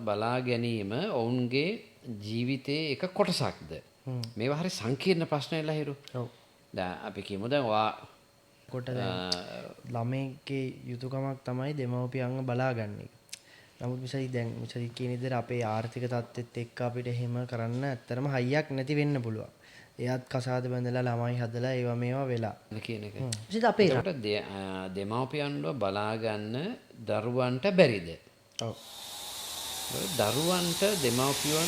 බලා ගැනීම ඔවුන්ගේ ජීවිතයේ එක කොටසක්ද? මේවා හරි සංකීර්ණ ප්‍රශ්න ලහිරු. ඔව්. දැන් අපි කියමු දැන් ඔයා කොට ළමයිගේ යුතුයකමක් තමයි දෙමව්පියන්ව බලාගන්න එක. නමුත් මිසයි කියන විදිහට අපේ ආර්ථික තත්ත්වෙත් එක්ක අපිට එහෙම කරන්න ඇත්තරම හයියක් නැති වෙන්න පුළුවන්. එයාත් කසාද බැඳලා ළමයි හදලා ඒවා මේවා වෙලා කියන එක. ඉතින් අපේ ඒකට දෙමව්පියන්ව බලා ගන්න දරුවන්ට බැරිද? ඔව්. දරුවන්ට දෙමව්පියන්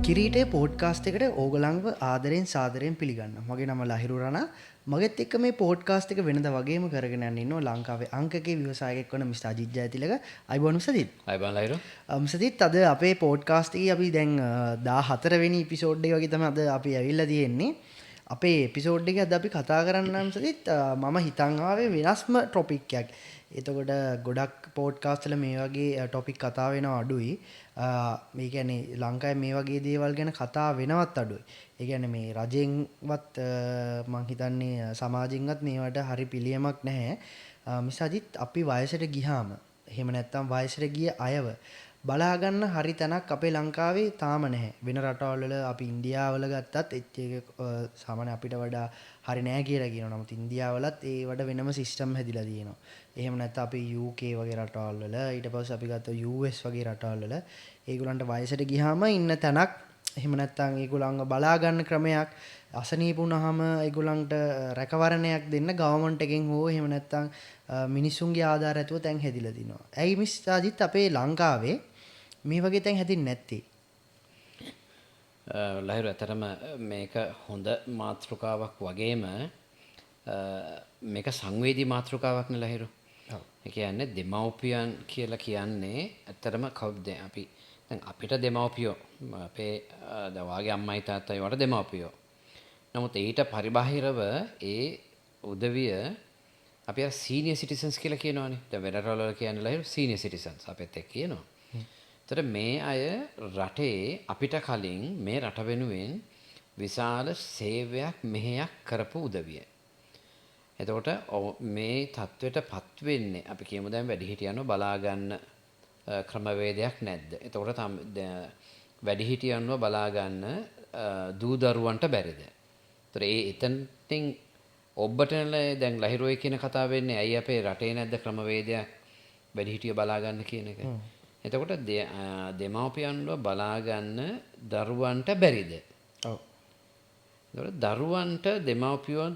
කිරීටේ පෝඩ්කාස්ට් එකට ඕගලන්ව ආදරෙන් සාදරයෙන් පිළිගන්නවා. මගේ නම ලහිරු රණා. මගෙත් එක්ක මේ පෝඩ්කාස්ට් එක වෙනද වගේම කරගෙන යන්න ඉන්නවා ලංකාවේ අංකකේ ව්‍යවසායකයෙක් වන මිස්ටර් අජිත් ජයතිලක. අයිබෝන් මිස්ටර්. අයිබෝන් ලහිරු. මිස්ටර් අද අපේ පෝඩ්කාස්ට් එකේ අපි දැන් 14 වෙනි එපිසෝඩ් එක වගේ තමයි අද අපි ඇවිල්ලා තියෙන්නේ. අපේ එපිසෝඩ් එකේ අද අපි කතා කරන්න මම හිතන් ආවේ වෙනස්ම ටොපික් එකක්. එතකොට ගොඩක් පෝඩ්කාස්ට් වල මේ වගේ ටොපික් කතා වෙනව අඩුයි. මේ කියන්නේ ලංකාවේ මේ වගේ දේවල් ගැන කතා වෙනවත් අඩුයි. ඒ කියන්නේ මේ රජෙන්වත් මං හිතන්නේ සමාජෙන්වත් මේවට හරි පිළියමක් නැහැ. මිසජිත් අපි වයසට ගියාම එහෙම නැත්නම් වයසට ගිය අයව බලා ගන්න හරි තැනක් අපේ ලංකාවේ තාම නැහැ. වෙන රටවල් වල අපි ඉන්දියාවල ගත්තත් ඒක සාමාන්‍ය අපිට වඩා හරි නැහැ කියලා කියනවා. නමුත් ඉන්දියාවලත් ඒවට වෙනම සිස්ටම් හැදිලා තියෙනවා. එහෙම නැත්නම් අපි UK වගේ රටවල් වල ඊට පස්සේ අපි ගත්ත US වගේ රටවල් වල ඒගොල්ලන්ට වයසට ගියාම ඉන්න තැනක් එහෙම නැත්නම් ඒගොල්ලන්ව බලා ගන්න ක්‍රමයක් අසනීප වුණාම ඒගොල්ලන්ට රැකවරණයක් දෙන්න ගවර්න්මන්ට් එකෙන් හෝ එහෙම නැත්නම් මිනිසුන්ගේ ආධාර ඇතුව තැන් හැදිලා තිනවා. ඇයි මිස් අජිත් අපේ ලංකාවේ මේ වගේ තැන් හැදින්නේ නැත්තේ? ලහිරු ඇතරම මේක හොඳ මාතෘකාවක් වගේම මේක සංවේදී මාතෘකාවක් නේ ලහිරු. ඒ කියන්නේ දෙමව්පියන් කියලා කියන්නේ ඇත්තටම කවුද අපි දැන් අපිට දෙමව්පියෝ අපේ වාගේ අම්මයි තාත්තයි වට දෙමව්පියෝ. නමුත් ඊට පරිබාහිරව ඒ උදවිය අපි අර සීනියර් සිටිසන්ස් කියලා කියනවනේ. දැන් වෙන රටවල කියන්නේ ලහිරු සීනියර් සිටිසන්ස් අපිත් එක්ක කියනවා. ඒතර මේ අය රටේ අපිට කලින් මේ රට වෙනුවෙන් විශාල සේවයක් මෙහෙයක් කරපු උදවිය. එතකොට මේ තත්වයටපත් වෙන්නේ අපි කියමු දැන් වැඩිහිටියන්ව බලා ගන්න ක්‍රමවේදයක් නැද්ද? එතකොට වැඩිහිටියන්ව බලා ගන්න දූ දරුවන්ට බැරිද? ඒතර එතනින් ඔබටනේ දැන් ලහිරුවේ කියන කතාව වෙන්නේ ඇයි අපේ රටේ නැද්ද ක්‍රමවේදයක් වැඩිහිටිය බලා ගන්න කියන එක. එතකොට දෙමව්පියන්ව බලා ගන්න දරුවන්ට බැරිද? ඔව්. දරුවන්ට දෙමව්පියෝ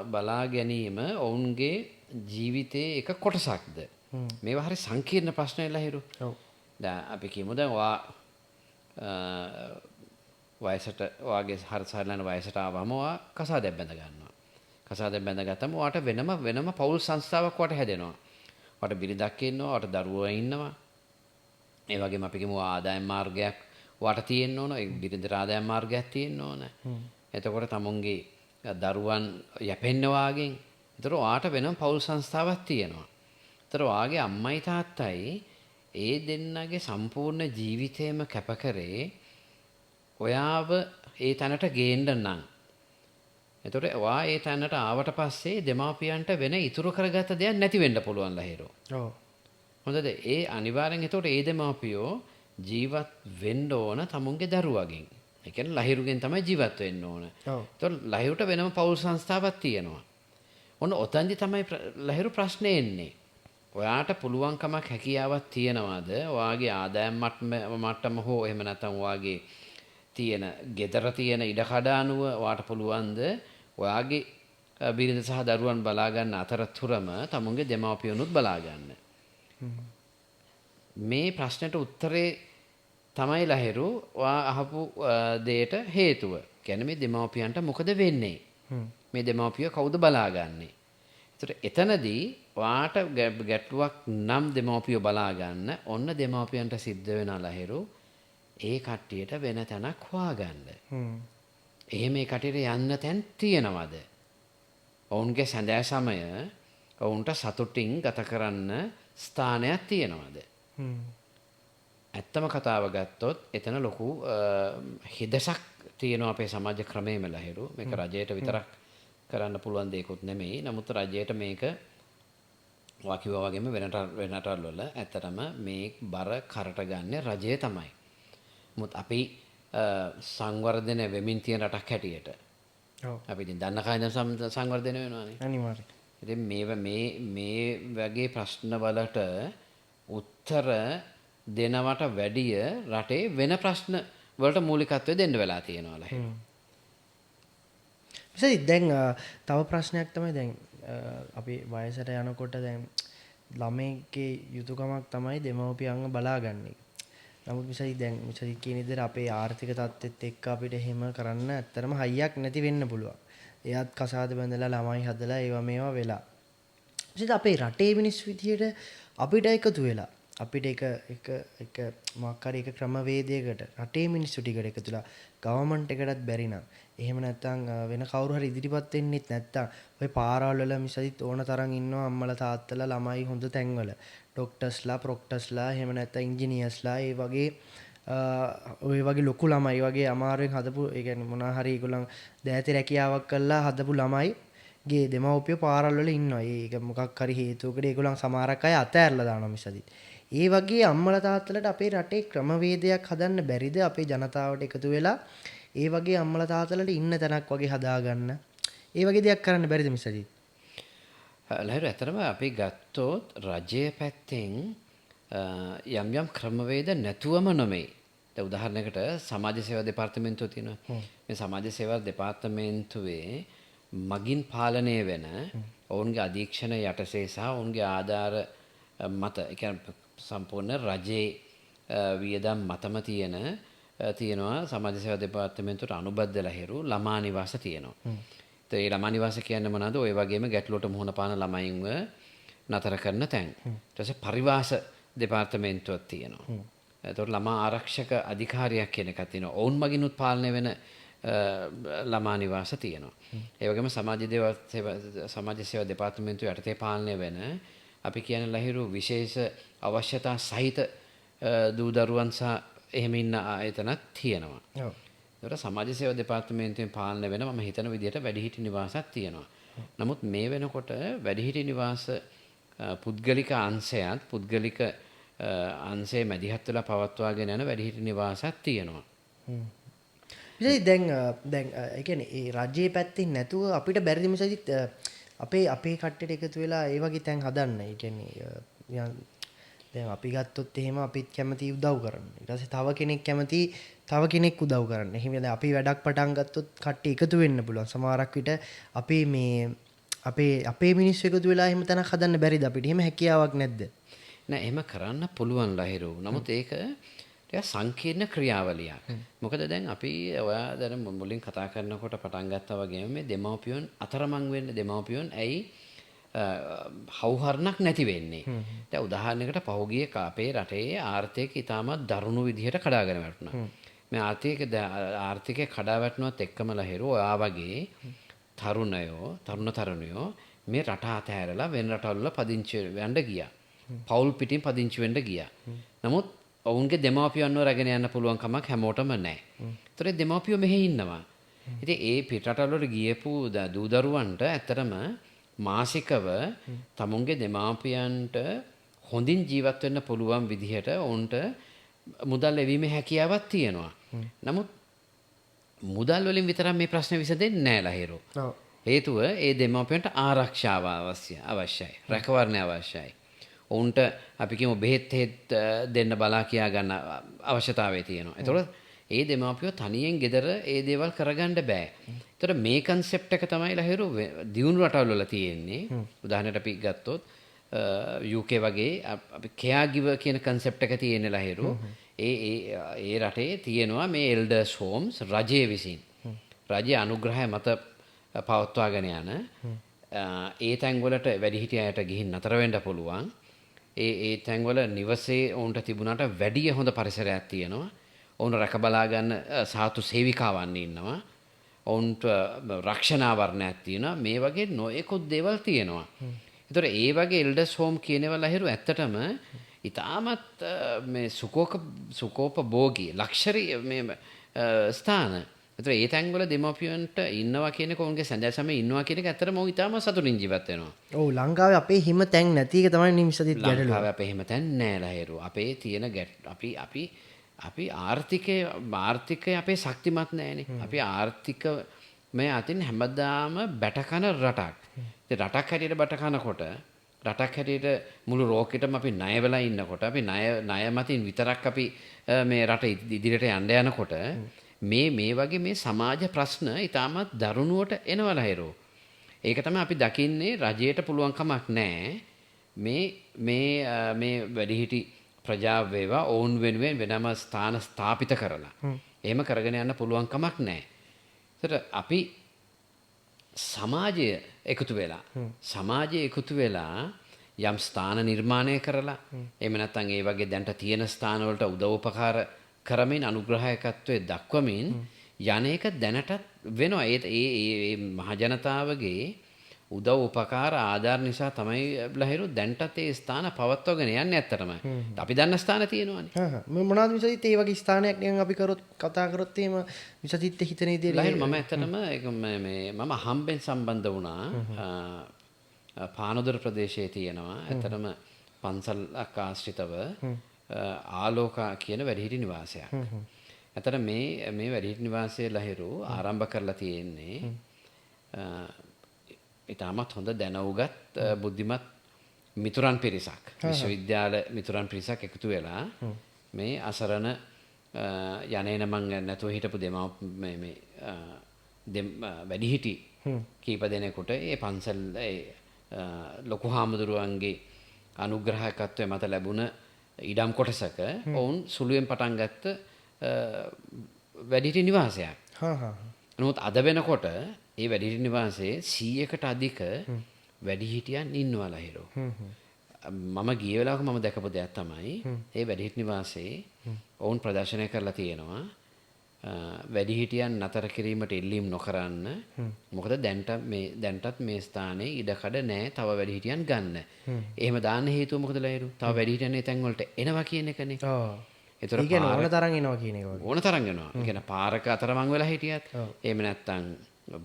බලා ගැනීම ඔවුන්ගේ ජීවිතයේ එක කොටසක්ද? මේවා හරි සංකීර්ණ ප්‍රශ්න ලහිරු. ඔව්. දැන් අපි කියමු දැන් ඔයා වයසට ඔයාගේ හරිසරලන වයසට ආවම ඔයා කසාදයක් බැඳ ගන්නවා. කසාදයක් බැඳගත්තම ඔයාට වෙනම පෞල් සංස්ථාවක් වට හැදෙනවා. ඔයාට බිරිඳක් ඉන්නවා, ඔයාට දරුවෝ ඉන්නවා. ඒ වගේම අපි කියමු ආදායම් මාර්ගයක් ඔයාට තියෙන්න ඕන. ඒ බිරිඳට ආදායම් මාර්ගයක් තියෙන්න ඕන. එතකොට තමුන්ගේ දරුවන් යැපෙන්න වාගෙන්. ඒතර ඔයාට වෙනම පෞල් සංස්ථාවක් තියෙනවා. ඒතර ඔයාගේ අම්මයි තාත්තයි ඒ දෙන්නගේ සම්පූර්ණ ජීවිතේම කැප කරේ ඔයාව ඒ තැනට ගේන්න නම්. එතකොට ඔයා ඒ තැනට ආවට පස්සේ දෙමාපියන්ට වෙන ඉතුරු කරගත්ත දෙයක් නැති වෙන්න පුළුවන් ලහිරෝ. ඔව්. හොඳද? ඒ අනිවාර්යෙන් එතකොට ඒ දෙමාපියෝ ජීවත් වෙන්න ඕන තමුන්ගේ දරුවගෙන්. ඒ කියන්නේ ලහිරුගෙන් තමයි ජීවත් වෙන්න ඕන. ඔව්. එතකොට ලහිරුට වෙනම පෞල් සංස්ථාවක් තියෙනවා. ඔන්න ඔතනදි තමයි ලහිරු ප්‍රශ්නේ එන්නේ. ඔයාට පුළුවන්කමක් හැකියාවක් තියනවාද? ඔයාගේ ආදායම් මට්ටම හෝ එහෙම නැත්නම් ඔයාගේ තියෙන ගෙදර තියෙන ඉඩකඩ අනුව ඔයාට පුළුවන්ද ඔයාගේ බිරිඳ සහ දරුවන් බලා ගන්න අතරතුරම තමුන්ගේ දෙමව්පියනුත් බලා ගන්න? මේ ප්‍රශ්නෙට උත්තරේ තමයි ලහිරු ඔයා අහපු දෙයට හේතුව. කියන්නේ මේ දෙමව්පියන්ට මොකද වෙන්නේ? මේ දෙමව්පිය කවුද බලාගන්නේ? ඒතර එතනදී ඔයාට ගැටලුවක් නම් දෙමව්පිය බලා ගන්න ඔන්න දෙමව්පියන්ට සිද්ධ වෙනා ලහිරු ඒ කට්ටියට වෙන තැනක් හොයාගන්න. එහෙම මේ කට්ටියට යන්න තැන් තියනවද? ඔවුන්ගේ සැඳෑ සමය ඔවුන්ට සතුටින් ගත කරන්න ස්ථානයක් තියනවද? ඇත්තම කතාව ගත්තොත් එතන ලොකු හිදසක් තියෙනවා අපේ සමාජ ක්‍රමයේම ලහිරු. මේක රජයට විතරක් කරන්න පුළුවන් දෙයක්වත් නෙමෙයි. නමුත් රජයට මේක වාකිවා වගේම වෙන රටවල් වල ඇත්තටම මේ බර කරට ගන්න රජය තමයි. මුත් අපි සංවර්ධනය වෙමින් තියෙන රටක් හැටියට අපි ඉතින් දන්න කායන සංවර්ධනය වෙනවානේ. අනිවාර්යයෙන්. ඉතින් මේ වගේ ප්‍රශ්න වලට උත්තර දෙනවට වැඩිය රටේ වෙන ප්‍රශ්න වලට මූලිකත්වය දෙන්න වෙලා තියෙනවා ලහිරු. දැන් තව ප්‍රශ්නයක් තමයි දැන් අපි වයසට යනකොට දැන් ළමයිගේ යුතුයකමක් තමයි දෙමව්පියන්ව බලාගන්න එක. නමුත් දැන් කියන විදිහට අපේ ආර්ථික තත්ත්වෙත් එක්ක අපිට එහෙම කරන්න ඇත්තටම හයියක් නැති වෙන්න පුළුවන්. එයාත් කසාද බැඳලා ළමයි හදලා ඒවා මේවා වෙලා. අපේ රටේ මිනිස්සු විදියට අපිට එකතු වෙලා අපිට එක මොකක් හරි එක ක්‍රමවේදයකට රටේ මිනිස්සු ටිකට එකතුලා ගවර්න්මන්ට් එකටත් බැරි නම් එහෙම නැත්නම් වෙන කවුරු හරි ඉදිරිපත් වෙන්නෙත් නැත්නම් ඔය පාරවල් වල මිසදිත් ඕන තරම් ඉන්නවා අම්මලා තාත්තලා ළමයි හොඳ තැන්වල ඩොක්ටර්ස්ලා ප්‍රොක්ටර්ස්ලා එහෙම නැත්නම් ඉංජිනේර්ස්ලා ඒ වගේ ඔය වගේ ලොකු ළමයි වගේ අමාරුවෙන් හදපු ඒ කියන්නේ මොනවා හරි ඒගොල්ලන් දෑතේ රැකියාවක් කරලා හදපු ළමයි ගේ දෙමව්පිය පාරවල් වල ඉන්නවා. ඒක මොකක් හරි හේතුවකට ඒගොල්ලන් සමහරක් අය අතෑරලා දානවා මිසදිත්. ඒ වගේ අම්මලා තාත්තලාට අපේ රටේ ක්‍රමවේදයක් හදන්න බැරිද අපේ ජනතාවට එකතු වෙලා ඒ වගේ අම්මලා තාත්තලාට ඉන්න තැනක් වගේ හදාගන්න ඒ වගේ දෙයක් කරන්න බැරිද මිසජිත්? ලහිරු ඇත්තටම අපි ගත්තොත් රජය පැත්තෙන් යම් ක්‍රමවේද නැතුවම නෙමෙයි. දැන් උදාහරණයකට සමාජ සේවා දෙපාර්තමේන්තුව තියෙනවා. මේ සමාජ සේවා දෙපාර්තමේන්තුවේ මගින් පාලනය වෙන ඔවුන්ගේ අධීක්ෂණ යටසේ සහ ඔවුන්ගේ ආධාර මත ඒ කියන්නේ සම්පූර්ණ රජයේ වියදම් මතම තියෙනවා සමාජ සේවා දෙපාර්තමේන්තුවට අනුබද්ධ ලහිරු ළමා නිවාස තියෙනවා. ඒ ළමා නිවාස කියන්නේ මොනවද? ඔය වගේම ගැටලුවට මුහුණ පාන ළමයින්ව නතර කරන තැන්. ඊට පස්සේ පරිවාස දෙපාර්තමේන්තුවක් තියෙනවා. එතකොට ළමා ආරක්ෂක අධිකාරියක් කියන එකක් තියෙනවා. ඔවුන් මගිනුත් පාලනය වෙන ළමා නිවාස තියෙනවා. ඒ වගේම සමාජ සේවා දෙපාර්තමේන්තුව යටතේ පාලනය වෙන අපි කියන ලහිරු විශේෂ අවශ්‍යතා සහිත දූ දරුවන් සහ එහෙම ඉන්න ආයතනක් තියෙනවා. ඒකට සමාජ සේවා දෙපාර්තමේන්තුවෙන් පාලනය වෙන මම හිතන විදිහට වැඩිහිටි නිවාසක් තියෙනවා. නමුත් මේ වෙනකොට වැඩිහිටි නිවාස පුද්ගලික අංශයත් පුද්ගලික අංශයේ මැදිහත් වෙලා පවත්වාගෙන යන වැඩිහිටි නිවාසක් තියෙනවා. දැන් ඒ කියන්නේ ඒ රජයේ පැත්තෙන් නැතුව අපිට බැරිද මිසදිත් අපේ කට්ටියට එකතු වෙලා ඒ වගේ තැන් හදන්න. ඒ කියන්නේ දැන් අපි ගත්තොත් එහෙම අපිත් කැමති උදව් කරන්න. ඊට පස්සේ තව කෙනෙක් කැමති තව කෙනෙක් උදව් කරන්න. එහෙම දැන් අපි වැඩක් පටන් ගත්තොත් කට්ටිය එකතු වෙන්න පුළුවන්. සමහරක් විට අපි මේ අපේ මිනිස්සු එකතු වෙලා එහෙම තැනක් හදන්න බැරිද අපිට? එහෙම හැකියාවක් නැද්ද? නෑ එහෙම කරන්න පුළුවන් ලහිරු. නමුත් ඒක ටිකක් සංකීර්ණ ක්‍රියාවලියක්. මොකද දැන් අපි ඔයා දැන් මුලින් කතා කරනකොට පටන් ගත්තා වගේම මේ දෙමව්පියන් අතරමං වෙන්න දෙමව්පියන් ඇයි හවුහරණක් නැති වෙන්නේ. දැන් උදාහරණයකට පහුගිය අපේ රටේ ආර්ථිකය ඉතාමත් දරුණු විදිහට කඩාගෙන වැටුණා. මේ ආර්ථිකය කඩා වැටුණත් එක්කම ලහිරු ඔයා වගේ තරුණයෝ මේ රට අතහැරලා වෙන රටවල පදිංචි වෙන්න ගියා. පවුල් පිටින් පදිංචි වෙන්න ගියා. නමුත් ඔවුන්ගේ දෙමාපියන්ව රැගෙන යන්න පුළුවන් කමක් හැමෝටම නැහැ. ඒතර දෙමාපියෝ මෙහෙ ඉන්නවා. ඉතින් ඒ පිටරටවල ගියපු දූ දරුවන්ට ඇත්තටම මාසිකව තමුන්ගේ දෙමාපියන්ට හොඳින් ජීවත් වෙන්න පුළුවන් විදිහට ඔවුන්ට මුදල් ලැබීමේ හැකියාවක් තියෙනවා. නමුත් මුදල් වලින් විතරක් මේ ප්‍රශ්නේ විසඳෙන්නේ නැහැ ලහිරු. හේතුව ඒ දෙමාපියන්ට ආරක්ෂාව අවශ්‍යයි. රැකවරණය අවශ්‍යයි. ඔවුන්ට අපි කියමු බෙහෙත් දෙන්න බලා කියා ගන්න අවශ්‍යතාවය තියෙනවා. ඒතකොට ඒ දෙමාපියෝ තනියෙන් ගෙදර ඒ දේවල් කරගන්න බෑ. ඒතකොට මේ කන්සෙප්ට් එක තමයි ලහිරු දියුණු රටවල් වල තියෙන්නේ. උදාහරණයක් අපි ගත්තොත් UK වගේ අපි කෙයා ගිවර් කියන කන්සෙප්ට් එක තියෙන්නේ ලහිරු. ඒ රටේ තියෙනවා මේ එල්ඩර්ස් හෝම්ස් රජයේ විසින්. රජයේ අනුග්‍රහය මත පවත්වාගෙන යන ඒ තැන්වලට වැඩිහිටියන්ට ගිහින් නතර වෙන්න පුළුවන්. ඒ තැන්වල නිවසේ ඔවුන්ට තිබුණාට වැඩිය හොඳ පරිසරයක් තියෙනවා. ඔවුන් රැක බලා ගන්න සාතු සේවිකාවන් ඉන්නවා. ඔවුන්ට රක්ෂණාවරණයක් තියෙනවා. මේ වගේ නොයෙකුත් දේවල් තියෙනවා. ඒතර ඒ වගේ එල්ඩර්ස් හෝම් කියනවල ලහිරු ඇත්තටම ඉතාමත් මේ සුකෝපභෝගී ලක්ෂරි මේ ස්ථාන ඒතර ඒ තැන්වල දෙමව්පියන්ට ඉන්නවා කියන එක ඔවුන්ගේ සැඳැසම ඉන්නවා කියන එක ඇත්තටම ඔව් ඉතාම සතුටින් ජීවත් වෙනවා. ඔව් ලංකාවේ අපේ හිම තැන් නැති එක තමයි නිමිෂදිත් ගැටලුව. ලංකාවේ අපේ එහෙම තැන් නෑ ලහිරු. අපේ තියෙන අපි ආර්ථිකය අපේ ශක්තිමත් නෑනේ. අපි ආර්ථික මේ අතින් හැමදාම බැටකන රටක්. ඉතින් රටක් හැටියට බැටකනකොට රටක් හැටියට මුළු ලෝකෙටම අපි ණය වෙලා ඉන්නකොට අපි ණය මතින් විතරක් අපි මේ රට ඉදිරියට යන්න යනකොට මේ වගේ මේ සමාජ ප්‍රශ්න ඉතාමත් දරුණුවට එනවා ලහිරෝ. ඒක තමයි අපි දකින්නේ රජයට පුළුවන් කමක් නැහැ මේ වැඩිහිටි ප්‍රජාව වේවා ඔවුන් වෙනුවෙන් වෙනම ස්ථාන ස්ථාපිත කරලා. එහෙම කරගෙන යන්න පුළුවන් කමක් නැහැ. ඒතර අපි සමාජය එකතු වෙලා යම් ස්ථාන නිර්මාණය කරලා එහෙම නැත්නම් ඒ වගේ දැන්ට තියෙන ස්ථාන වලට උදව්පකාර කරමින් අනුග්‍රහයකත්වයේ දක්වමින් යන්නේක දැනටත් වෙනවා. ඒ මහ ජනතාවගේ උදව් උපකාර ආධාර නිසා තමයි ලහිරු දැන්ටත් ඒ ස්ථාන පවත්වාගෙන යන්නේ ඇත්තටම. අපි දන්න ස්ථාන තියෙනවානේ. මොනවද විසදිත් ඒ වගේ ස්ථානයක් නිකන් අපි කතා කරොත් එහෙම විසදිත් හිතන ඉදිරිය ලහිරු මම ඇත්තටම මම හම්බෙන් සම්බන්ධ වුණා. පානදුර ප්‍රදේශයේ තියෙනවා ඇත්තටම පන්සලක් ආශ්‍රිතව ආලෝකා කියන වැඩිහිටි නිවාසයක්. ඇත්තට මේ වැඩිහිටි නිවාසයේ ලහිරු ආරම්භ කරලා තියෙන්නේ ඉතාමත් හොඳ දැනුගත් බුද්ධිමත් මිතුරන් පිරිසක්. විශ්වවිද්‍යාල මිතුරන් පිරිසක් එකතු වෙලා මේ අසරණ යන්නේන මං නැතුව හිටපු වැඩිහිටි කීප දෙනෙකුට ඒ පන්සල් ලොකු හාමුදුරුවන්ගේ අනුග්‍රහකත්වය මත ලැබුණ ඉඩම් කොටසක ඔවුන් සුළුවෙන් පටන් ගත්ත වැඩිහිටි නිවාසයක්. නමුත් අද වෙනකොට ඒ වැඩිහිටි නිවාසයේ 100කට අධික වැඩිහිටියන් ඉන්නවා ලහිරෝ. මම ගිය වෙලාවක මම දැකපු දෙයක් තමයි ඒ වැඩිහිටි නිවාසයේ ඔවුන් ප්‍රදර්ශනය කරලා තියෙනවා වැඩිහිටියන් නතර කිරීමට ඉල්ලීම් නොකරන්න. මොකද දැන්ටත් මේ ස්ථානයේ ඉඩකඩ නැහැ තව වැඩිහිටියන් ගන්න. එහෙම දාන්න හේතුව මොකද ලහිරු? තව වැඩිහිටියන් ඒ තැන් වලට එනවා කියන එකනේ. ඒතර ඕන තරම් එනවා කියන එක. ඕන තරම් එනවා. ඒ කියන්නේ පාරක අතරමං වෙලා හිටියත් එහෙම නැත්තම්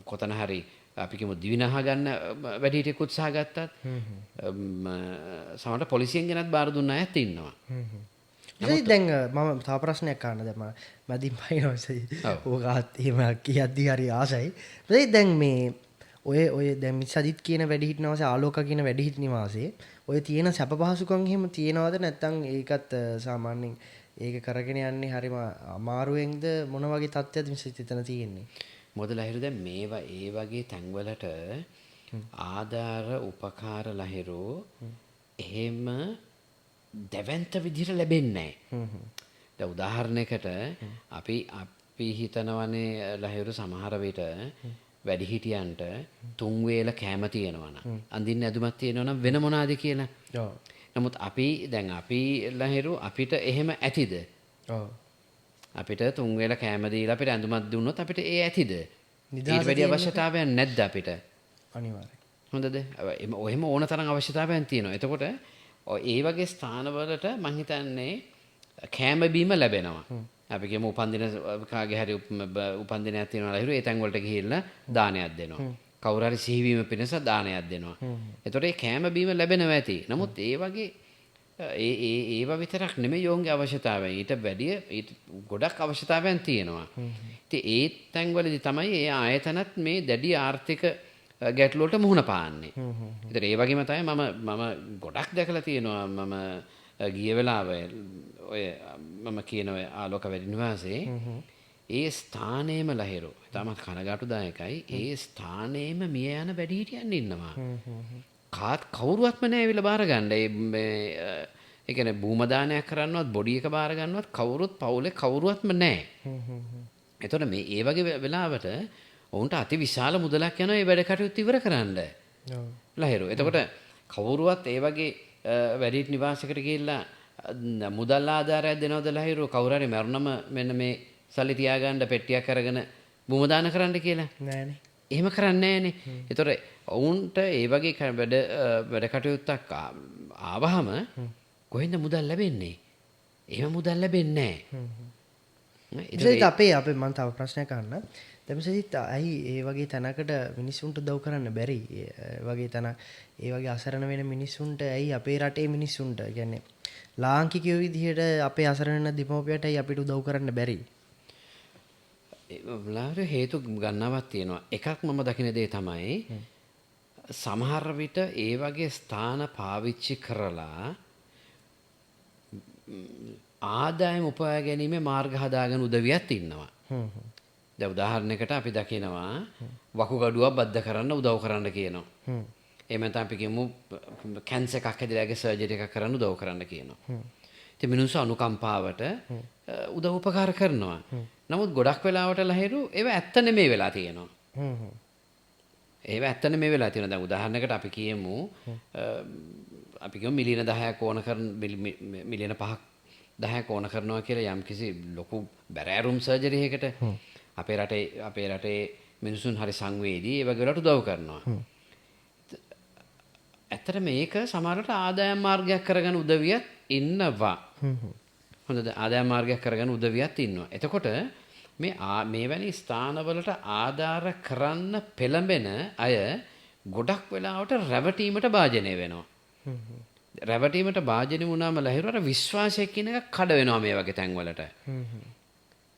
කොතන හරි අපි කිව්ව දිවිනහ ගන්න වැඩිහිටියෙක් උත්සාහ ගත්තත් සමහරට පොලිසියෙන් ගෙනත් බාර දුන්න අයත් ඉන්නවා. ඉතින් දැන් මම තව ප්‍රශ්නයක් අහන්න දැන් මම මැදින් පයින්නවා ඉතින් ඕකත් එහෙම කියද්දි හරි ආසයි. ඉතින් දැන් මේ ඔය දැන් මිසදිත් කියන වැඩිහිටි නිවාසයේ ආලෝක කියන වැඩිහිටි නිවාසයේ ඔය තියෙන සැප පහසුකම් එහෙම තියෙනවද නැත්නම් ඒකත් සාමාන්‍යයෙන් ඒක කරගෙන යන්නේ හරිම අමාරුවෙන්ද මොන වගේ තත්ත්වයක්ද මිසදිත් එතන තියෙන්නේ? මොකද ලහිරු දැන් මේවා ඒ වගේ තැන්වලට ආධාර උපකාර ලහිරු එහෙම දැවැන්ත විදිහට ලැබෙන්නේ නැහැ. දැන් උදාහරණයකට අපි හිතනවනේ ලහිරු සමහර විට වැඩිහිටියන්ට තුන් වේල කෑම තියෙනවා නම් අඳින්න ඇඳුමක් තියෙනවා නම් වෙන මොනවාද කියලා. නමුත් අපි ලහිරු අපිට එහෙම ඇතිද? අපිට තුන් වේල කෑම දීලා අපිට ඇඳුමක් දුන්නොත් අපිට ඒ ඇතිද? ඊට වැඩි අවශ්‍යතාවයක් නැද්ද අපිට? අනිවාර්යයෙන්. හොඳද? එහෙම ඕන තරම් අවශ්‍යතාවයන් තියෙනවා. එතකොට ඒ වගේ ස්ථානවලට මං හිතන්නේ කෑම බීම ලැබෙනවා. අපි කියමු උපන්දින කාගේ හරි උපන්දිනයක් තියෙනවා ලහිරු ඒ තැන් වලට ගිහිල්ලා දානයක් දෙනවා. කවුරු හරි සිහිවීම පිණිස දානයක් දෙනවා. එතකොට ඒ කෑම බීම ලැබෙනවා ඇති. නමුත් ඒ වගේ ඒවා විතරක් නෙමෙයි යෝන්ගේ අවශ්‍යතාවයන්. ඊට වැඩිය ගොඩක් අවශ්‍යතාවයන් තියෙනවා. ඉතින් ඒ තැන්වලදී තමයි ඒ ආයතනත් මේ දැඩි ආර්ථික ගැටලුවට මුහුණ පාන්නේ. ඒතර ඒ වගේම තමයි මම ගොඩක් දැකලා තියෙනවා මම ගිය වෙලාවේ ඔය මම කියන ඔය ආලෝක වැඩි නිවාසයේ ඒ ස්ථානයේම ලහිරු තමයි කනගාටුදායකයි ඒ ස්ථානයේම මිය යන වැඩිහිටියන් ඉන්නවා. කවුරුවත්ම නෑ ඇවිල්ලා බාර ගන්න. ඒ කියන්නේ භූම දානයක් කරන්නවත් බොඩි එක බාර ගන්නවත් කවුරුත් පවුලේ කවුරුවත්ම නෑ. එතකොට මේ ඒ වගේ වෙලාවට ඔවුන්ට අති විශාල මුදලක් යනවා මේ වැඩ කටයුතු ඉවර කරන්න. ලහිරු. එතකොට කවුරුවත් ඒ වගේ වැඩිහිටි නිවාසයකට ගිහිල්ලා මුදල් ආධාරයක් දෙනවද ලහිරු? කවුරු හරි මරුණම මෙන්න මේ සල්ලි තියාගන්න පෙට්ටියක් අරගෙන භූම දාන කරන්න කියලා? නෑනේ. එහෙම කරන්නේ නෑනේ. ඒතොර ඔවුන්ට ඒ වගේ වැඩ කටයුත්තක් ආවහම කොහෙන්ද මුදල් ලැබෙන්නේ? එහෙම මුදල් ලැබෙන්නේ නෑ. විශේෂ අපේ මම තව ප්‍රශ්නයක් අහන්න. දැන් ඇයි ඒ වගේ තැනකට මිනිස්සුන්ට උදව් කරන්න බැරි? වගේ තැනක් ඒ වගේ අසරණ වෙන මිනිස්සුන්ට ඇයි අපේ රටේ මිනිස්සුන්ට කියන්නේ ලාංකිකයෝ විදිහට අපේ අසරණ දෙමව්පියන්ට ඇයි අපිට උදව් කරන්න බැරි? ලාර හේතු ගන්නවක් තියෙනවා. එකක් මම දකින දේ තමයි සමහර විට ඒ වගේ ස්ථාන පාවිච්චි කරලා ආදායම උපයා ගැනීමේ මාර්ග හදාගෙන උදවියත් ඉන්නවා. දැන් උදාහරණයකට අපි දකිනවා වකුගඩුවක් බද්ධ කරන්න උදව් කරන්න කියනවා. එහෙම නැත්නම් අපි කියමු කැන්සර් එකක් හැදිලා ඒකේ සර්ජරි එකක් කරන්න උදව් කරන්න කියනවා. ඉතින් මිනිස්සු අනුකම්පාවට උදව් උපකාර කරනවා. නමුත් ගොඩක් වෙලාවට ලහිරු ඒව ඇත්ත නෙමෙයි වෙලා තියෙනවා. ඒව ඇත්ත නෙමෙයි වෙලා තියෙනවා. දැන් උදාහරණයකට අපි කියමු මිලියන 10ක් ඕන කරන මිලියන 5ක් 10ක් ඕන කරනවා කියලා යම්කිසි ලොකු බැරෑරුම් සර්ජරි එකකට අපේ රටේ මිනිසුන් හරි සංවේදී ඒ වගේ වලට උදව් කරනවා. ඇත්තට මේක සමහරවිට ආදායම් මාර්ගයක් කරගෙන උදවියත් ඉන්නවා. හොඳද? ආදායම් මාර්ගයක් කරගෙන උදවියත් ඉන්නවා. එතකොට මේ වැනි ස්ථානවලට ආධාර කරන්න පෙළඹෙන අය ගොඩක් වෙලාවට රැවටීමට භාජනය වෙනවා. රැවටීමට භාජනය වුණාම ලහිරු අර විශ්වාසය කියන එක කඩ වෙනවා මේ වගේ තැන්වලට.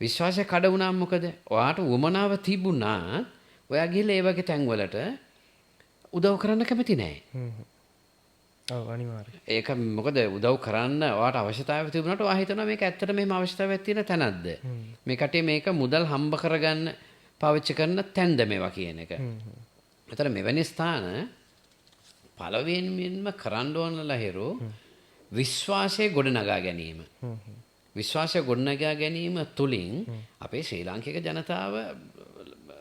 විශ්වාසය කඩ වුණාම මොකද? ඔයාට උවමනාව තිබුණා ඔයා ගිහලා ඒ වගේ තැන්වලට උදව් කරන්න කැමති නැහැ. ඔව් අනිවාර්යයෙන්. ඒක මොකද උදව් කරන්න ඔයාට අවශ්‍යතාවය තිබුණාට ඔයා හිතනවා මේක ඇත්තට මෙහෙම අවශ්‍යතාවයක් තියෙන තැනක්ද? මේ කටේ මේක මුදල් හම්බ කරගන්න පාවිච්චි කරන තැන්ද මේවා කියන එක. ඒතර මෙවැනි ස්ථාන පළවෙනියෙන්ම කරන්න ඕන ලහිරු විශ්වාසය ගොඩනගා ගැනීම. විශ්වාසය ගොඩනගා ගැනීම තුලින් අපේ ශ්‍රී ලාංකික ජනතාව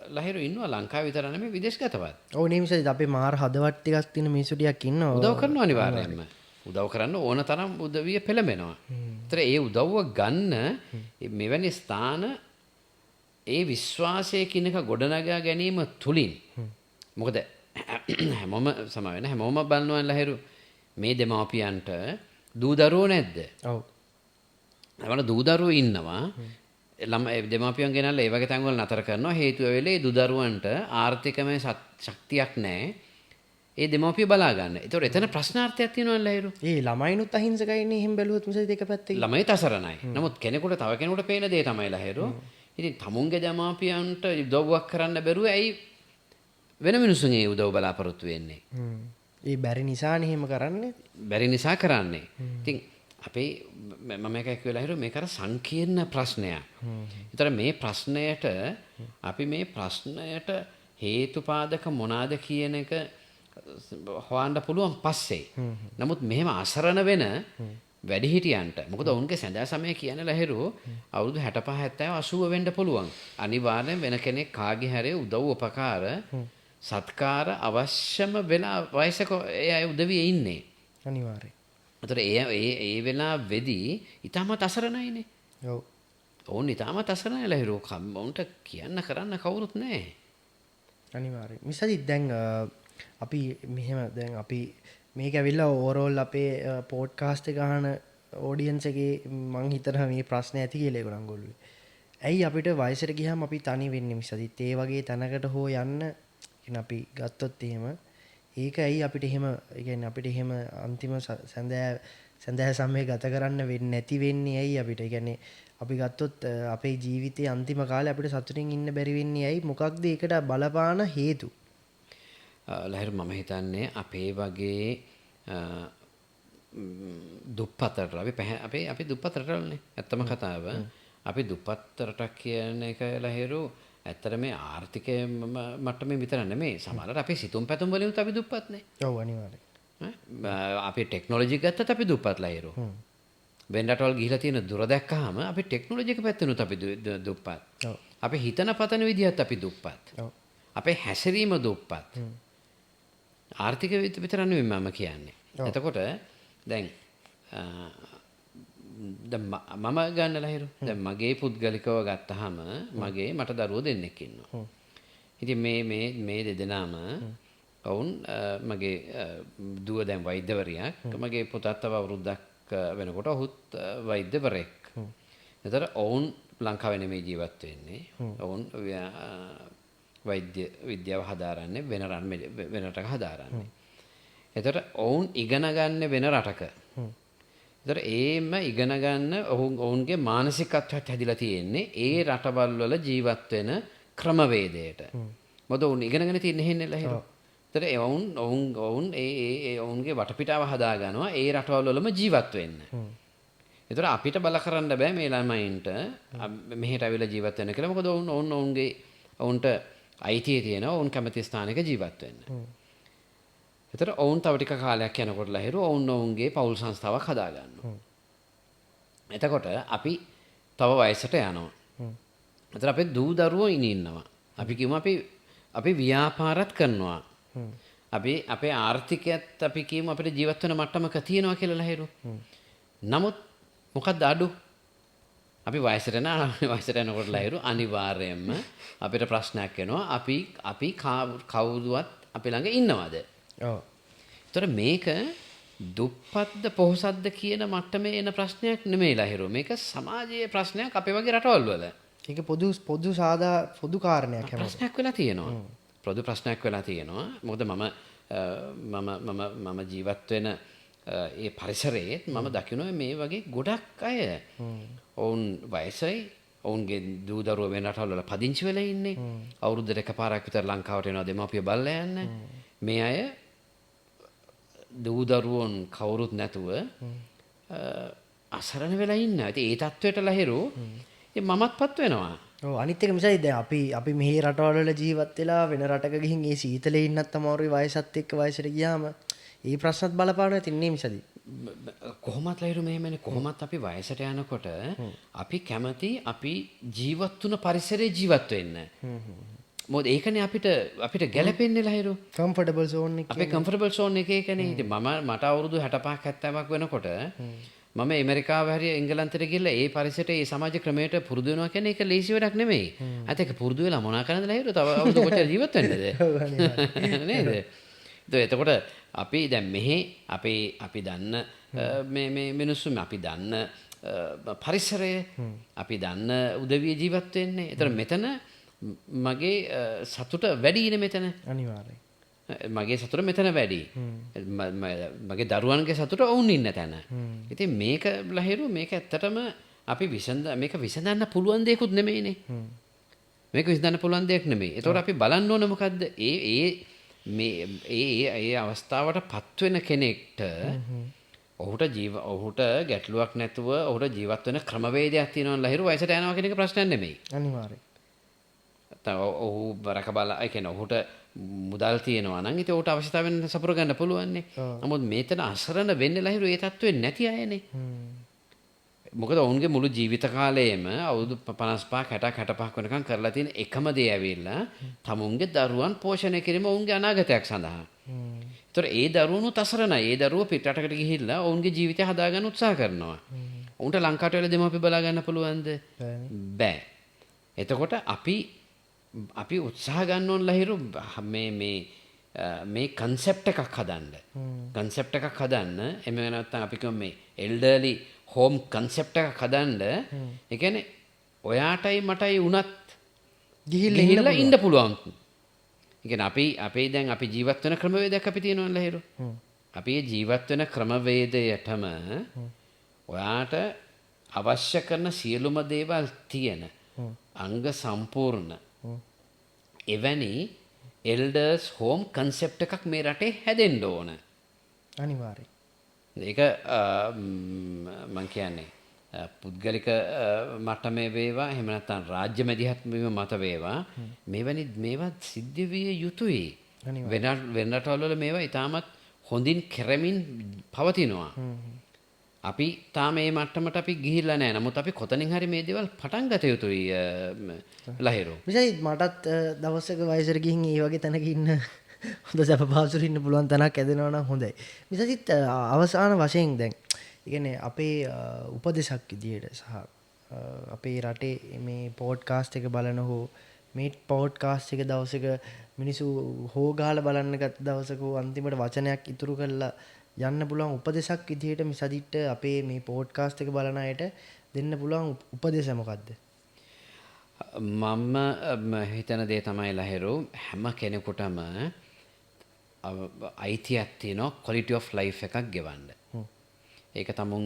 ලහිරු ඉන්නවා ලංකාව විතර නෙමෙයි විදේශගතවත්. ඔව් නිමිෂයි අපේ මාර හදවත් ටිකක් තියෙන මිනිස්සු ටිකක් ඉන්නවා. උදව් කරනවා අනිවාර්යයෙන්ම. උදව් කරන්න ඕන තරම් උදවිය පෙළඹෙනවා. ඒතර ඒ උදව්ව ගන්න මෙවැනි ස්ථාන ඒ විශ්වාසය කිනක ගොඩනගා ගැනීම තුලින් මොකද හැමෝම බලනවා ලහිරු මේ දෙමාපියන්ට දූ දරුවෝ නැද්ද? ඔව්. අපල දූ දරුවෝ ඉන්නවා. දෙමාපියන් ගෙනල්ලා ඒ වගේ තැන්වල නතර කරනවා. හේතුව වෙලේ දූ දරුවන්ට ආර්ථිකමය ශක්තියක් නැහැ. ඒ දෙමාපිය බලා ගන්න. ඒතකොට එතන ප්‍රශ්නාර්ථයක් තියෙනවා ලහිරු. ඒ ළමයිනුත් අහිංසකයිනේ එහෙම බැලුවොත් මිසෙ දෙක පැත්තේ. ළමයිත් අසරණයි. නමුත් කෙනෙකුට තව කෙනෙකුට පේන දේ තමයි ලහිරු. ඉතින් තමුන්ගේ දෙමාපියන්ට උදව්වක් කරන්න බැරුව ඇයි වෙන මිනිස්සුන්ගේ උදව් බලාපොරොත්තු වෙන්නේ? ඒ බැරි නිසානේ එහෙම කරන්නේ. බැරි නිසා කරන්නේ. ඉතින් අපේ මම එකක් කියලා හිතුවා මේක අර සංකීර්ණ ප්‍රශ්නයක්. ඒතර මේ ප්‍රශ්නයට අපි මේ ප්‍රශ්නයට හේතුපාදක මොනවාද කියන එක හොයන්න පුළුවන් පස්සේ. නමුත් මෙහෙම අසරණ වෙන වැඩිහිටියන්ට මොකද ඔවුන්ගේ සැඳෑ සමය කියන්නේ ලහිරු අවුරුදු 65 70 80 වෙන්න පුළුවන්. අනිවාර්යෙන් වෙන කෙනෙක් කාගේ හැරේ උදව් උපකාර සත්කාර අවශ්‍යම වෙලා වයසක ඒ උදවියේ ඉන්නේ. අනිවාර්යෙන්. ඒතර ඒ වෙලාවෙදී ඊටමත් අසරණයිනේ. ඔව්. ඕන් ඊටමත් අසරණයි ලහිරු. ඔවුන්ට කියන්න කරන්න කවුරුත් නැහැ. අනිවාර්යෙන්. මිසදි දැන් අපි මෙහෙම දැන් අපි මේක ඇවිල්ලා ඕවරෝල් අපේ පෝඩ්කාස්ට් එක අහන ඔඩියන්ස් එකේ මං හිතනවා මේ ප්‍රශ්නේ ඇති කියලා ඒගොල්ලන් ගොල්ලෝ. ඇයි අපිට වයසට ගියාම අපි තනි වෙන්නේ මිසදිත් ඒ වගේ තැනකට හෝ යන්න කියන අපි ගත්තොත් එහෙම ඒක ඇයි අපිට එහෙම කියන්නේ අපිට එහෙම අන්තිම සඳෑ සමය ගත කරන්න වෙන්නේ නැති වෙන්නේ ඇයි අපිට? ඒ කියන්නේ අපි ගත්තොත් අපේ ජීවිතයේ අන්තිම කාලේ අපිට සතුටින් ඉන්න බැරි වෙන්නේ ඇයි? මොකක්ද ඒකට බලපාන හේතු? ලහිරු මම හිතන්නේ අපේ වගේ දුප්පත් රටවල් අපි දුප්පත් රටවල්නේ. ඇත්තම කතාව. අපි දුප්පත් රටක් කියන එක ලහිරු ඇත්තට මේ ආර්ථිකය මට්ටමේ විතර නෙමෙයි. සමහරවිට අපේ සිතුම් පැතුම් වලින් අපි දුප්පත්නේ. ඔව් අනිවාර්යයෙන්. අපි ටෙක්නොලොජි ගත්තත් අපි දුප්පත් ලහිරු. වෙන රටවල් ගිහිලා තියෙන දුර දැක්කහම අපි ටෙක්නොලොජි එක පැත්තෙනුත් අපි දුප්පත්. ඔව්. අපි හිතන පතන විදිහත් අපි දුප්පත්. ඔව්. අපේ හැසිරීම දුප්පත්. ආර්ථික විතර නෙමෙයි මම කියන්නේ. එතකොට දැන් මම ගන්න ලහිරු. දැන් මගේ පුද්ගලිකව ගත්තාම මට දරුවෝ දෙන්නෙක් ඉන්නවා. ඉතින් මේ දෙදෙනාම ඔවුන් මගේ දුව දැන් වෛද්‍යවරියක්. මගේ පුතාත් තව අවුරුද්දක් වෙනකොට ඔහුත් වෛද්‍යවරයෙක්. ඒතර ඔවුන් ලංකාවේ නෙමෙයි ජීවත් වෙන්නේ. ඔවුන් වෛද්‍ය විද්‍යාව හදාරන්නේ වෙන රටක හදාරන්නේ. එතකොට ඔවුන් ඉගෙන ගන්න වෙන රටක. එතකොට ඒම ඉගෙන ගන්න ඔවුන්ගේ මානසිකත්වයට හැදිලා තියෙන්නේ ඒ රටවල් වල ජීවත් වෙන ක්‍රමවේදයට. මොකද ඔවුන් ඉගෙනගෙන තියෙන්නේ හෙන්නේ ලහිරු. එතකොට ඔවුන් ඒ ඔවුන්ගේ වටපිටාව හදා ගන්නවා ඒ රටවල් වලම ජීවත් වෙන්න. එතකොට අපිට බල කරන්න බෑ මේ ළමයින්ට මෙහෙට අවිලා ජීවත් වෙන්න කියලා. මොකද ඔවුන්ට අයිතිය තියෙනවා ඔවුන් කැමති ස්ථානයක ජීවත් වෙන්න. එතකොට ඔවුන් තව ටික කාලයක් යනකොට ලහිරු ඔවුන්ගේ පෞල් සංස්ථාවක් හදා ගන්නවා. එතකොට අපි තව වයසට යනවා. එතකොට අපේ දූ දරුවෝ ඉන්නවා. අපි කියමු අපි ව්‍යාපාරත් කරනවා. අපේ ආර්ථිකයත් අපි කියමු අපිට ජීවත් වෙන මට්ටමක තියෙනවා කියලා ලහිරු. නමුත් මොකක්ද අඩු? අපි වයසට යනකොට ලහිරු අනිවාර්යයෙන්ම අපිට ප්‍රශ්නයක් එනවා. අපි කවුරුවත් අපි ළඟ ඉන්නවද? ඔව්. ඒතර මේක දුප්පත්ද පොහොසත්ද කියන මට්ටමේ එන ප්‍රශ්නයක් නෙමෙයි ලහිරු. මේක සමාජීය ප්‍රශ්නයක් අපේ වගේ රටවල් වල. ඒක පොදු කාරණයක් හැමෝටම. ප්‍රශ්නයක් වෙලා තියෙනවා. පොදු ප්‍රශ්නයක් වෙලා තියෙනවා. මොකද මම ජීවත් වෙන ඒ පරිසරයේ මම දකිනවා මේ වගේ ගොඩක් අය ඔවුන් වයසයි ඔවුන්ගේ දූ දරුවෝ වෙන රටවල් වල පදිංචි වෙලා ඉන්නේ. අවුරුද්දට එකපාරක් විතර ලංකාවට එනවා දෙමාපිය බලලා යන්න. මේ අය දූ දරුවෝන් කවුරුත් නැතුව අසරණ වෙලා ඉන්නවා. ඉතින් ඒ තත්ත්වයට ලහිරු මමත්පත් වෙනවා. ඔව් අනිත් එක මිසයි දැන් අපි මෙහි රටවල් වල ජීවත් වෙලා වෙන රටක ගිහින් ඒ සීතලේ ඉන්නත් අමාරුයි වයසත් එක්ක වයසට ගියාම ඒ ප්‍රශ්නත් බලපානවා තින්නේ මිසදී. කොහොමත් ලහිරු මෙහෙමනේ කොහොමත් අපි වයසට යනකොට අපි කැමති අපි ජීවත් වුණ පරිසරයේ ජීවත් වෙන්න. මොකද ඒකනේ අපිට ගැළපෙන්නේ ලහිරු. කම්ෆර්ටබල් සෝන් එක. අපේ කම්ෆර්ටබල් සෝන් එක ඒකනේ. ඉතින් මට අවුරුදු 65ක් 70ක් වෙනකොට මම ඇමරිකාව හරි එංගලන්තෙට ගිහලා ඒ පරිසරයට ඒ සමාජ ක්‍රමයට පුරුදු වෙනවා කියන්නේ ඒක ලේසි වැඩක් නෙමෙයි. අත ඒක පුරුදු වෙලා මොනා කරන්නද ලහිරු? තව අවුරුදු කොච්චර ජීවත් වෙන්නද? නේද? එතකොට අපි දැන් මෙහි අපි දන්න මේ මිනිස්සු අපි දන්න පරිසරය අපි දන්න උදවිය ජීවත් වෙන්නේ. ඒතර මෙතන මගේ සතුට වැඩිනේ මෙතන. අනිවාර්යයෙන්. මගේ සතුට මෙතන වැඩි. මගේ දරුවන්ගේ සතුට ඔවුන් ඉන්න තැන. ඉතින් මේක ලහිරු මේක ඇත්තටම අපි මේක විසඳන්න පුළුවන් දෙයක්ුත් නෙමෙයිනේ. මේක විසඳන්න පුළුවන් දෙයක් නෙමෙයි. ඒතකොට අපි බලන්න ඕන මොකද්ද? ඒ අවස්ථාවට පත් වෙන කෙනෙක්ට ඔහුට ගැටලුවක් නැතුව ඔහුට ජීවත් වෙන ක්‍රමවේදයක් තියෙනවා ලහිරු වයසට යනවා කියන එක ප්‍රශ්නයක් නෙමෙයි. අනිවාර්යයෙන්. ඔහු බරක බලා ඒ කියන්නේ ඔහුට මුදල් තියෙනවා නම් ඉතින් ඔහුට අවශ්‍යතාවෙන් සපුර ගන්න පුළුවන් නේ. නමුත් මේතන අසරණ වෙන්නේ ලහිරු ඒ තත්ත්වෙ නැති අයනේ. මොකද ඔවුන්ගේ මුළු ජීවිත කාලයේම අවුරුදු 55 60 65 වෙනකම් කරලා තියෙන එකම දේ ඇවිල්ලා තමුන්ගේ දරුවන් පෝෂණය කිරීම ඔවුන්ගේ අනාගතයක් සඳහා. ඒතර ඒ දරුවනුත් අසරණයි. ඒ දරුවෝ පිටරටකට ගිහිල්ලා ඔවුන්ගේ ජීවිතය හදාගන්න උත්සාහ කරනවා. ඔවුන්ට ලංකාවට වෙලා දෙමාපිය බලා ගන්න පුළුවන්ද? බෑ. එතකොට අපි උත්සාහ ගන්න ඕන ලහිරු මේ කන්සෙප්ට් එකක් හදන්න. කන්සෙප්ට් එකක් හදන්න. එහෙම නැත්නම් අපි කියමු මේ එල්ඩර්ලි හෝම් කන්සෙප්ට් එකක් හදන්න. ඒ කියන්නේ ඔයාටයි මටයි උනත් ගිහිල්ලා ඉන්න පුළුවන්. ඒ කියන්නේ අපි ජීවත් වෙන ක්‍රමවේදයක් අපි තියෙනවා ලහිරු. අපි ජීවත් වෙන ක්‍රමවේදයටම ඔයාට අවශ්‍ය කරන සියලුම දේවල් තියෙන අංග සම්පූර්ණ එවැනි එල්ඩර්ස් හෝම් කන්සෙප්ට් එකක් මේ රටේ හැදෙන්න ඕන. අනිවාර්යයෙන්. ඒක මම කියන්නේ පුද්ගලික මට්ටමේ වේවා එහෙම නැත්නම් රාජ්‍ය මැදිහත් මත වේවා මේවා සිද්ධ විය යුතුයි. වෙන රටවල් වල මේවා ඉතාමත් හොඳින් කෙරමින් පවතිනවා. අපි තාම මේ මට්ටමට අපි ගිහිල්ලා නැහැ. නමුත් අපි කොතනින් හරි මේ දේවල් පටන් ගත යුතුයි ලහිරු. විශේෂයි මටත් දවසක වයසට ගිහින් ඒ වගේ තැනක ඉන්න හොඳ සැප පහසුවෙන් ඉන්න පුළුවන් තැනක් ඇදෙනවා නම් හොඳයි. විශේෂිත අවසාන වශයෙන් දැන් ඒ කියන්නේ අපේ උපදේශක් විදියට සහ අපේ රටේ මේ පොඩ්කාස්ට් එක බලන හෝ මේ පොඩ්කාස්ට් එක දවසක මිනිස්සු හොගාලා බලන්න ගත්ත දවසක අන්තිමට වචනයක් ඉතුරු කරලා යන්න පුළුවන් උපදේශක් විදියට මිසදිට අපේ මේ පොඩ්කාස්ට් එක බලන අයට දෙන්න පුළුවන් උපදේශය මොකද්ද? මම හිතන දේ තමයි ලහිරු හැම කෙනෙකුටම අයිතියක් තියෙනවා quality of life එකක් ගෙවන්න. ඒක තමුන්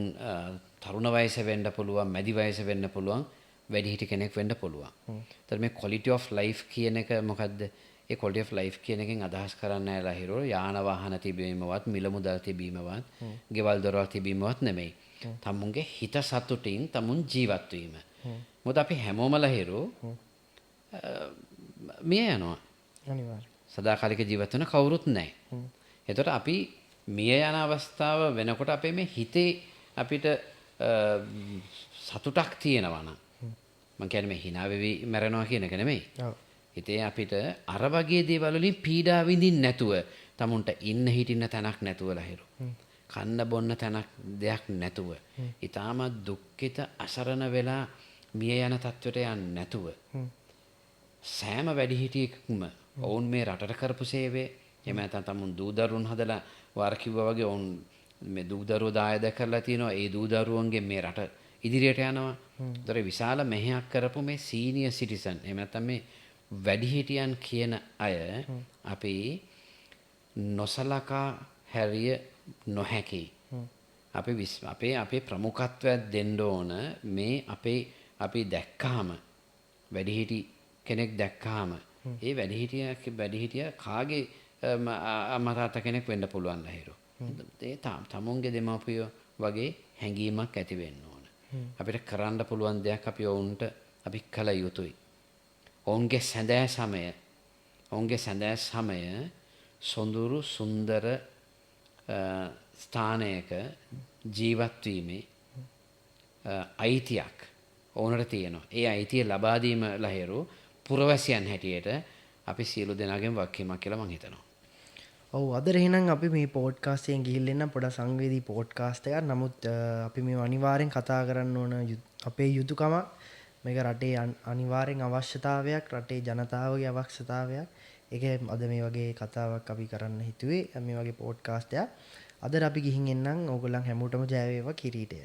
තරුණ වයසේ වෙන්න පුළුවන්, මැදි වයසේ වෙන්න පුළුවන්, වැඩිහිටි කෙනෙක් වෙන්න පුළුවන්. ඒතර මේ quality of life කියන එක මොකද්ද? ඒ quality of life කියන එකෙන් අදහස් කරන්නේ ලහිරු යාන වාහන තිබීමවත්, මිල මුදල් තිබීමවත්, ගෙවල් දොරවල් තිබීමවත් නෙමෙයි. තමුන්ගේ හිත සතුටින් තමුන් ජීවත් වීම. මොකද අපි හැමෝම ලහිරු මිය යනවා. අනිවාර්යයෙන්. සදාකාලික ජීවත් වෙන කවුරුත් නැහැ. එතකොට අපි මිය යන අවස්ථාව වෙනකොට අපේ මේ හිතේ අපිට සතුටක් තියෙනවා නම් මම කියන්නේ මේ hina වෙවි මැරෙනවා කියන එක නෙමෙයි. ඔව්. හිතේ අපිට අර වගේ දේවල් වලින් පීඩා විඳින්න නැතුව තමුන්ට ඉන්න හිටින්න තැනක් නැතුව ලහිරු. කන්න බොන්න තැනක් දෙයක් නැතුව. ඊටාම දුක්ඛිත අසරණ වෙලා මිය යන තත්වයට යන්නේ නැතුව. සෑම වැඩිහිටියෙකුම ඔවුන් මේ රටට කරපු සේවය එහෙම නැත්නම් තමුන් දූ දරුවන් හදලා වාර කිව්වා වගේ ඔවුන් මේ දූ දරුවෝ දායද කරලා තියෙනවා. ඒ දූ දරුවන්ගේ මේ රට ඉදිරියට යනවා. ඒතර විශාල මෙහෙයක් කරපු මේ සීනියර් සිටිසන් එහෙම නැත්නම් මේ වැඩිහිටියන් කියන අය අපි නොසලකා හැරිය නොහැකි. අපේ ප්‍රමුඛත්වයක් දෙන්න ඕන මේ අපි දැක්කාම වැඩිහිටි කෙනෙක් දැක්කාම ඒ වැඩිහිටිය කාගේ අම්මා තාත්තා කෙනෙක් වෙන්න පුළුවන් ලහිරු. ඒ තමුන්ගේ දෙමාපියෝ වගේ හැඟීමක් ඇති වෙන්න ඕන. අපිට කරන්න පුළුවන් දෙයක් අපි ඔවුන්ට අපි කළ යුතුයි. ඔවුන්ගේ සැඳෑ සමය සොඳුරු සුන්දර ස්ථානයක ජීවත් වීමේ අයිතියක් ඕනට තියෙනවා. ඒ අයිතිය ලබා දීම ලහිරු පුරවැසියන් හැටියට අපි සියලු දෙනාගෙන් වගකීමක් කියලා මම හිතනවා. ඔව් අද එහෙනම් අපි මේ පොඩ්කාස්ට් එකෙන් ගිහිල්ලා එන්න පොඩ සංවේදී පොඩ්කාස්ට් එකක්. නමුත් අපි මේ අනිවාර්යෙන් කතා කරන්න ඕන අපේ යුතුයකම මේක රටේ අනිවාර්යෙන් අවශ්‍යතාවයක්, රටේ ජනතාවගේ අවශ්‍යතාවයක්. ඒක අද මේ වගේ කතාවක් අපි කරන්න හිතුවේ මේ වගේ පොඩ්කාස්ට් එකක්. අද අපි ගිහින් එන්නම් ඕගොල්ලන් හැමෝටම ජය වේවා කිරීටය.